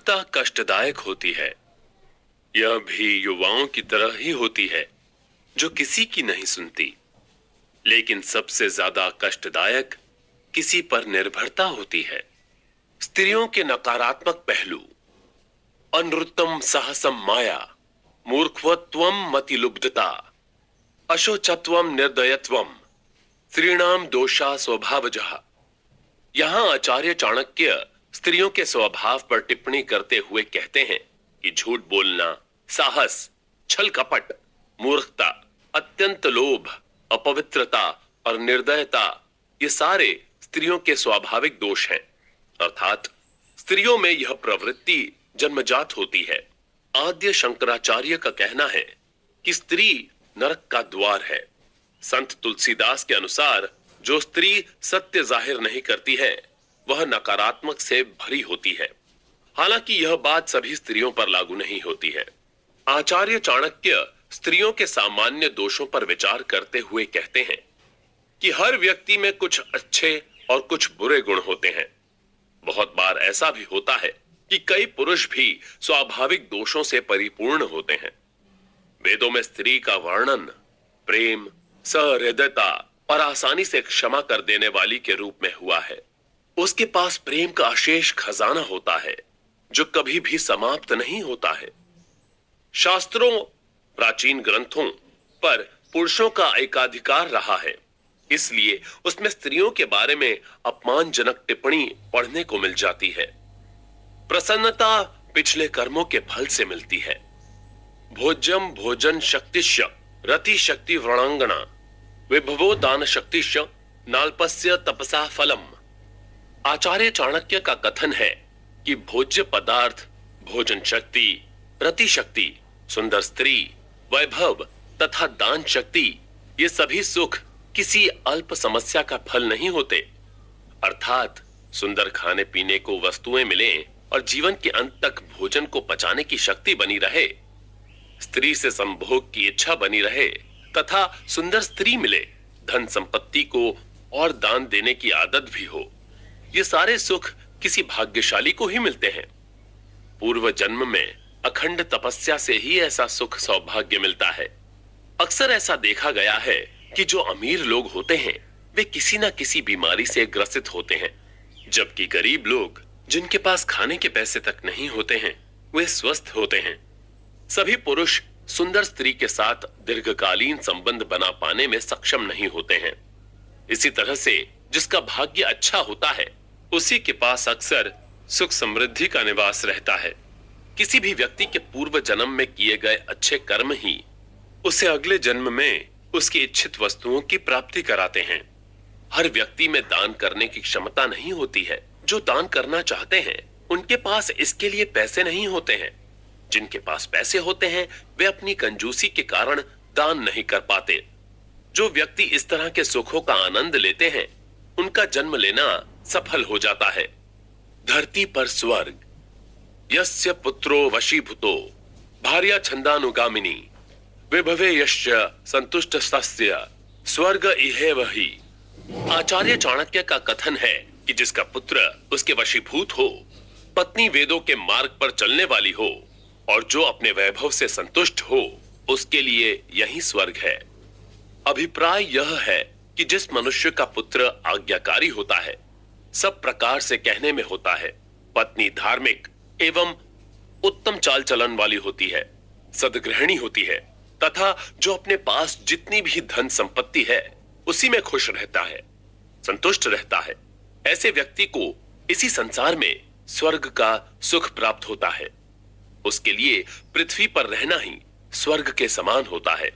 मूर्खता कष्टदायक होती है। यह भी युवाओं की तरह ही होती है जो किसी की नहीं सुनती। लेकिन सबसे ज्यादा कष्टदायक किसी पर निर्भरता होती है। स्त्रियों के नकारात्मक पहलू। अनृतम सहसम माया, मूर्खवत्वम मतिलुब्धता, अशोचत्वम निर्दयत्वम, स्त्रीणाम दोषा स्वभावजः। यहां आचार्य चाणक्य स्त्रियों के स्वभाव पर टिप्पणी करते हुए कहते हैं कि झूठ बोलना, साहस, छल कपट, मूर्खता, अत्यंत लोभ, अपवित्रता और निर्दयता ये सारे स्त्रियों के स्वाभाविक दोष हैं। अर्थात स्त्रियों में यह प्रवृत्ति जन्मजात होती है। आद्य शंकराचार्य का कहना है कि स्त्री नरक का द्वार है। संत तुलसीदास के अनुसार जो स्त्री सत्य जाहिर नहीं करती है वह नकारात्मक से भरी होती है। हालांकि यह बात सभी स्त्रियों पर लागू नहीं होती है। आचार्य चाणक्य स्त्रियों के सामान्य दोषों पर विचार करते हुए कहते हैं कि हर व्यक्ति में कुछ अच्छे और कुछ बुरे गुण होते हैं। बहुत बार ऐसा भी होता है कि कई पुरुष भी स्वाभाविक दोषों से परिपूर्ण होते हैं। वेदों में स्त्री का वर्णन प्रेम, सहृदयता और आसानी से क्षमा कर देने वाली के रूप में हुआ है। उसके पास प्रेम का अशेष खजाना होता है जो कभी भी समाप्त नहीं होता है। शास्त्रों, प्राचीन ग्रंथों पर पुरुषों का एकाधिकार रहा है, इसलिए उसमें स्त्रियों के बारे में अपमानजनक टिप्पणी पढ़ने को मिल जाती है। प्रसन्नता पिछले कर्मों के फल से मिलती है। भोज्यम भोजन शक्तिश्य रति शक्ति व्रणांगना, विभवो दान शक्तिश्य नाल्पस्य तपसा फलम। आचार्य चाणक्य का कथन है कि भोज्य पदार्थ, भोजन शक्ति, रति शक्ति, सुंदर स्त्री, वैभव तथा दान शक्ति ये सभी सुख किसी अल्प समस्या का फल नहीं होते। अर्थात सुंदर खाने पीने को वस्तुएं मिलें और जीवन के अंत तक भोजन को पचाने की शक्ति बनी रहे, स्त्री से संभोग की इच्छा बनी रहे तथा सुंदर स्त्री मिले, धन संपत्ति को और दान देने की आदत भी हो, ये सारे सुख किसी भाग्यशाली को ही मिलते हैं। पूर्व जन्म में अखंड तपस्या से ही ऐसा सुख सौभाग्य मिलता है। अक्सर ऐसा देखा गया है कि जो अमीर लोग होते हैं वे किसी ना किसी बीमारी से ग्रसित होते हैं, जबकि गरीब लोग जिनके पास खाने के पैसे तक नहीं होते हैं वे स्वस्थ होते हैं। सभी पुरुष सुंदर स्त्री के साथ दीर्घकालीन संबंध बना पाने में सक्षम नहीं होते हैं। इसी तरह से जिसका भाग्य अच्छा होता है उसी के पास अक्सर सुख समृद्धि का निवास रहता है। किसी भी व्यक्ति के पूर्व जन्म में किए गए अच्छे कर्म ही उसे अगले जन्म में उसकी इच्छित वस्तुओं की प्राप्ति कराते हैं। हर व्यक्ति में दान करने की क्षमता नहीं होती है। जो दान करना चाहते हैं उनके पास इसके लिए पैसे नहीं होते हैं। जिनके पास पैसे होते हैं वे अपनी कंजूसी के कारण दान नहीं कर पाते। जो व्यक्ति इस तरह के सुखों का आनंद लेते हैं उनका जन्म लेना सफल हो जाता है। धरती पर स्वर्ग, यस्य पुत्रो वशीभूतो भार्या छंदानुगामिनी, विभवे यश्च संतुष्टस्तस्य स्वर्ग इहेव हि। आचार्य चाणक्य का कथन है कि जिसका पुत्र उसके वशीभूत हो, पत्नी वेदों के मार्ग पर चलने वाली हो और जो अपने वैभव से संतुष्ट हो, उसके लिए यही स्वर्ग है। अभिप्राय यह है कि जिस मनुष्य का पुत्र आज्ञाकारी होता है, सब प्रकार से कहने में होता है, पत्नी धार्मिक एवं उत्तम चाल चलन वाली होती है, सद्गृहिणी होती है तथा जो अपने पास जितनी भी धन संपत्ति है उसी में खुश रहता है, संतुष्ट रहता है, ऐसे व्यक्ति को इसी संसार में स्वर्ग का सुख प्राप्त होता है। उसके लिए पृथ्वी पर रहना ही स्वर्ग के समान होता है।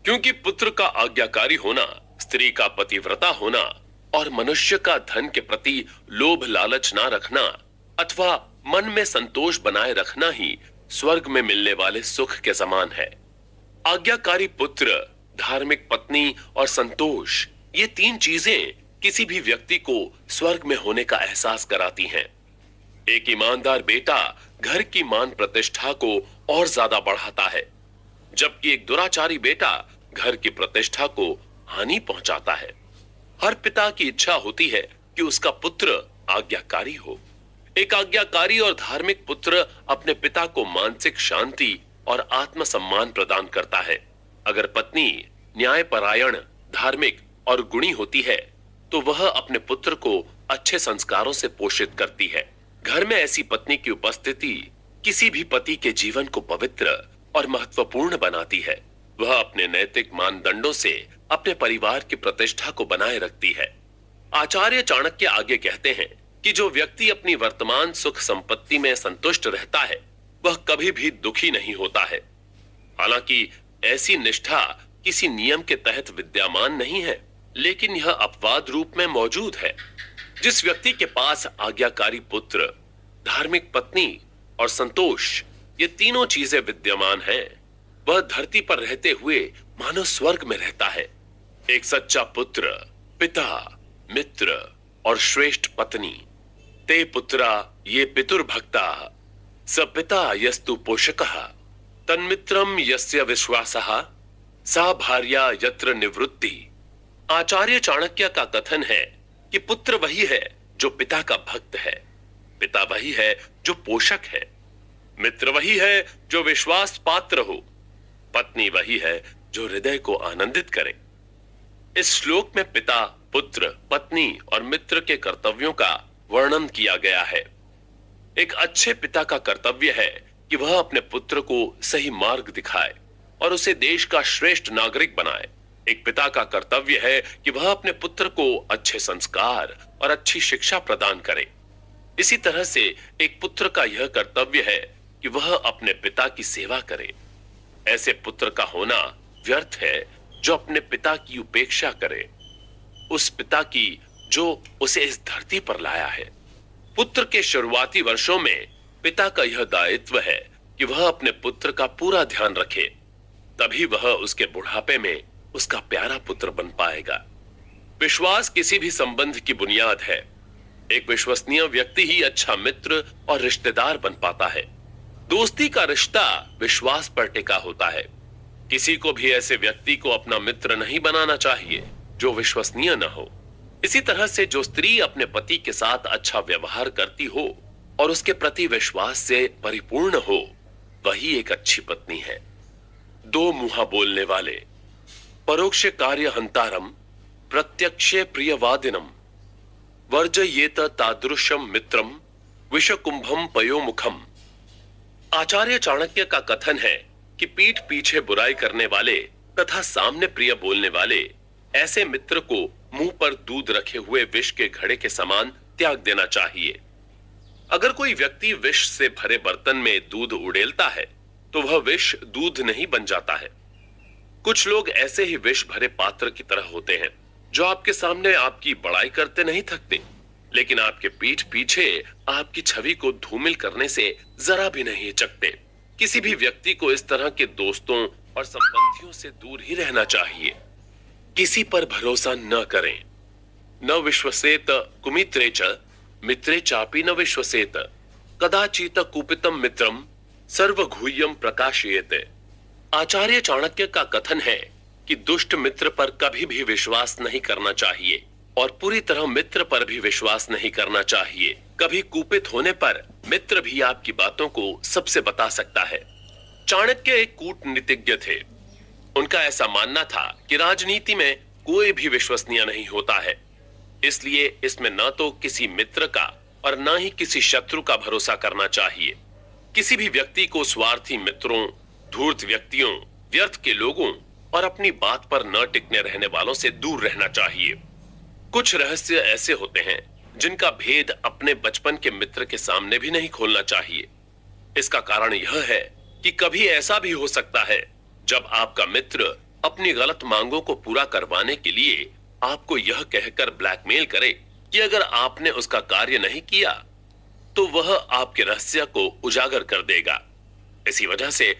क्योंकि पुत्र का आज्ञाकारी होना, स्त्री का पतिव्रता होना और मनुष्य का धन के प्रति लोभ लालच ना रखना अथवा मन में संतोष बनाए रखना ही स्वर्ग में मिलने वाले सुख के समान है। आज्ञाकारी पुत्र, धार्मिक पत्नी और संतोष, ये तीन चीजें किसी भी व्यक्ति को स्वर्ग में होने का एहसास कराती हैं। एक ईमानदार बेटा घर की मान प्रतिष्ठा को और ज्यादा बढ़ाता है, जबकि एक दुराचारी बेटा घर की प्रतिष्ठा को हानि पहुंचाता है। हर पिता की इच्छा होती है कि उसका पुत्र आज्ञाकारी हो। एक आज्ञाकारी और धार्मिक पुत्र अपने पिता को मानसिक शांति और आत्मसम्मान प्रदान करता है। अगर पत्नी न्यायपरायण, धार्मिक और गुणी होती है तो वह अपने पुत्र को अच्छे संस्कारों से पोषित करती है। घर में ऐसी पत्नी की उपस्थिति किसी भी पति के जीवन को पवित्र और महत्वपूर्ण बनाती है। वह अपने नैतिक मानदंडों से अपने परिवार की प्रतिष्ठा को बनाए रखती है। आचार्य चाणक्य आगे कहते हैं कि जो व्यक्ति अपनी वर्तमान सुख संपत्ति में संतुष्ट रहता है वह कभी भी दुखी नहीं होता है। हालांकि ऐसी निष्ठा किसी नियम के तहत विद्यमान नहीं है, लेकिन यह अपवाद रूप में मौजूद है। जिस व्यक्ति के पास आज्ञाकारी पुत्र, धार्मिक पत्नी और संतोष, ये तीनों चीजें विद्यमान हैं, वह धरती पर रहते हुए मानो स्वर्ग में रहता है। एक सच्चा पुत्र, पिता, मित्र और श्रेष्ठ पत्नी। ते पुत्रा ये पितुर्भक्ता, स पिता यस्तु पोषकः, तन्मित्रम यस्य विश्वासः, सा भार्या यत्र निवृत्ति। आचार्य चाणक्य का कथन है कि पुत्र वही है जो पिता का भक्त है, पिता वही है जो पोषक है, मित्र वही है जो विश्वास पात्र हो, पत्नी वही है जो हृदय को आनंदित करे। इस श्लोक में पिता, पुत्र, पत्नी और मित्र के कर्तव्यों का वर्णन किया गया है। एक अच्छे पिता का कर्तव्य है कि वह अपने पुत्र को सही मार्ग दिखाए और उसे देश का श्रेष्ठ नागरिक बनाए। एक पिता का कर्तव्य है कि वह अपने पुत्र को अच्छे संस्कार और अच्छी शिक्षा प्रदान करे। इसी तरह से एक पुत्र का यह कर्तव्य है कि वह अपने पिता की सेवा करे। ऐसे पुत्र का होना व्यर्थ है जो अपने पिता की उपेक्षा करे, उस पिता की जो उसे इस धरती पर लाया है। पुत्र के शुरुआती वर्षों में पिता का यह दायित्व है कि वह अपने पुत्र का पूरा ध्यान रखे, तभी वह उसके बुढ़ापे में उसका प्यारा पुत्र बन पाएगा। विश्वास किसी भी संबंध की बुनियाद है। एक विश्वसनीय व्यक्ति ही अच्छा मित्र और रिश्तेदार बन पाता है। दोस्ती का रिश्ता विश्वास पर टिका होता है। किसी को भी ऐसे व्यक्ति को अपना मित्र नहीं बनाना चाहिए जो विश्वसनीय न हो। इसी तरह से जो स्त्री अपने पति के साथ अच्छा व्यवहार करती हो और उसके प्रति विश्वास से परिपूर्ण हो, वही एक अच्छी पत्नी है। दो मुंहा बोलने वाले, परोक्ष कार्य हंतारम, प्रत्यक्षे प्रियवादिनम, वर्जयेत तादृशम मित्रम, विषकुंभम पयोमुखम। आचार्य चाणक्य का कथन है कि पीठ पीछे बुराई करने वाले तथा सामने प्रिय बोलने वाले ऐसे मित्र को मुंह पर दूध रखे हुए विष के घड़े के समान त्याग देना चाहिए। अगर कोई व्यक्ति विष से भरे बर्तन में दूध उड़ेलता है तो वह विष दूध नहीं बन जाता है। कुछ लोग ऐसे ही विष भरे पात्र की तरह होते हैं जो आपके सामने आपकी बड़ाई करते नहीं थकते, लेकिन आपके पीठ पीछे आपकी छवि को धूमिल करने से जरा भी नहीं हिचकते। किसी भी व्यक्ति को इस तरह के दोस्तों और संबंधियों से दूर ही रहना चाहिए। किसी पर भरोसा न करें। न विश्वसेत कुमित्रे च, मित्रे चापि न विश्वसेत, कदाचित कुपितम मित्रम सर्वघूयम प्रकाशयेत। आचार्य चाणक्य का कथन है कि दुष्ट मित्र पर कभी भी विश्वास नहीं करना चाहिए और पूरी तरह मित्र पर भी विश्वास नहीं करना चाहिए। कभी कुपित होने पर मित्र भी आपकी बातों को सबसे बता सकता है। चाणक्य एक कूटनीतिज्ञ थे। उनका ऐसा मानना था कि राजनीति में कोई भी विश्वसनीय नहीं होता है, इसलिए इसमें न तो किसी मित्र का और न ही किसी शत्रु का भरोसा करना चाहिए। किसी भी व्यक्ति को स्वार्थी मित्रों, धूर्त व्यक्तियों, व्यर्थ के लोगों और अपनी बात पर न टिकने रहने वालों से दूर रहना चाहिए। कुछ रहस्य ऐसे होते हैं जिनका भेद अपने बचपन के मित्र के सामने भी नहीं खोलना चाहिए। इसका कारण यह है कि कभी ऐसा भी हो सकता है जब आपका मित्र अपनी गलत मांगों को पूरा करवाने के लिए आपको यह कहकर ब्लैकमेल करे कि अगर आपने उसका कार्य नहीं किया तो वह आपके रहस्य को उजागर कर देगा। इसी वजह से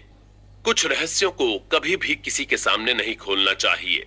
कुछ रहस्यों को कभी भी किसी के सामने नहीं खोलना चाहिए।